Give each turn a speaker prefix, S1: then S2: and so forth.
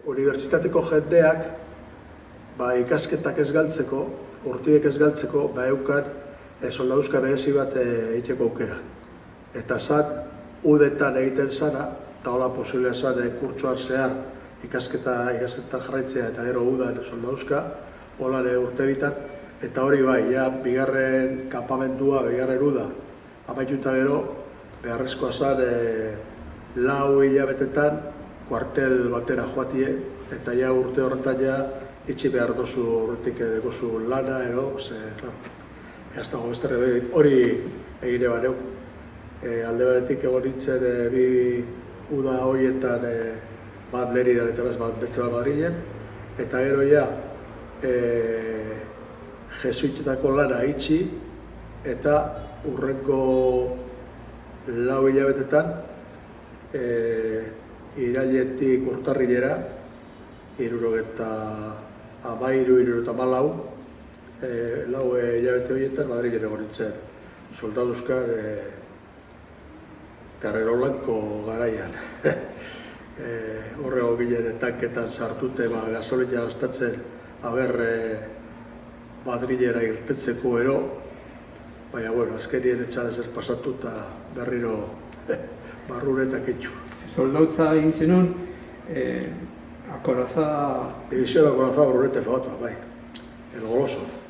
S1: unibertsitateko jendeak ikasketak ez galtzeko, urtiek ez galtzeko, eukan soldaduzka berezi bat egiteko aukera. Eta zan, udetan egiten zana, eta hola posiblea zan kurtsoan zehar ikasketan jarraitzea eta gero udan soldaduzka, hola urte bitan, eta hori bai, bigarren kanpamendua, bigarren uda, amaituta gero, beharrezkoa zan 4 hilabetetan kuartel batera joatie, eta urte horretan itxi behar dozu horretik dekozu lana, ez dago bestere hori egine bareu. Alde batetik egon nintzen bi uda horietan bat Leridan eta bat beste bat Madrilen, eta gero jesuitetako lana itxi, eta urrenko 4 hilabetetan irailetik urtarrilera, 73-74, 4 hilabete horietan Madrilen egon nintzen, soldaduzkan Carrero Blanco garaian. Horrego ginen tanketan sartute gasolina gastatzen Madrilera irtetzeko ero, baina, azkenien etxan ezer pasatu eta berriro barrunetak itxu.
S2: Soldautza egin zenun, acorazada...
S1: División acorazada Brunete Fagatua, bai, el Goloso.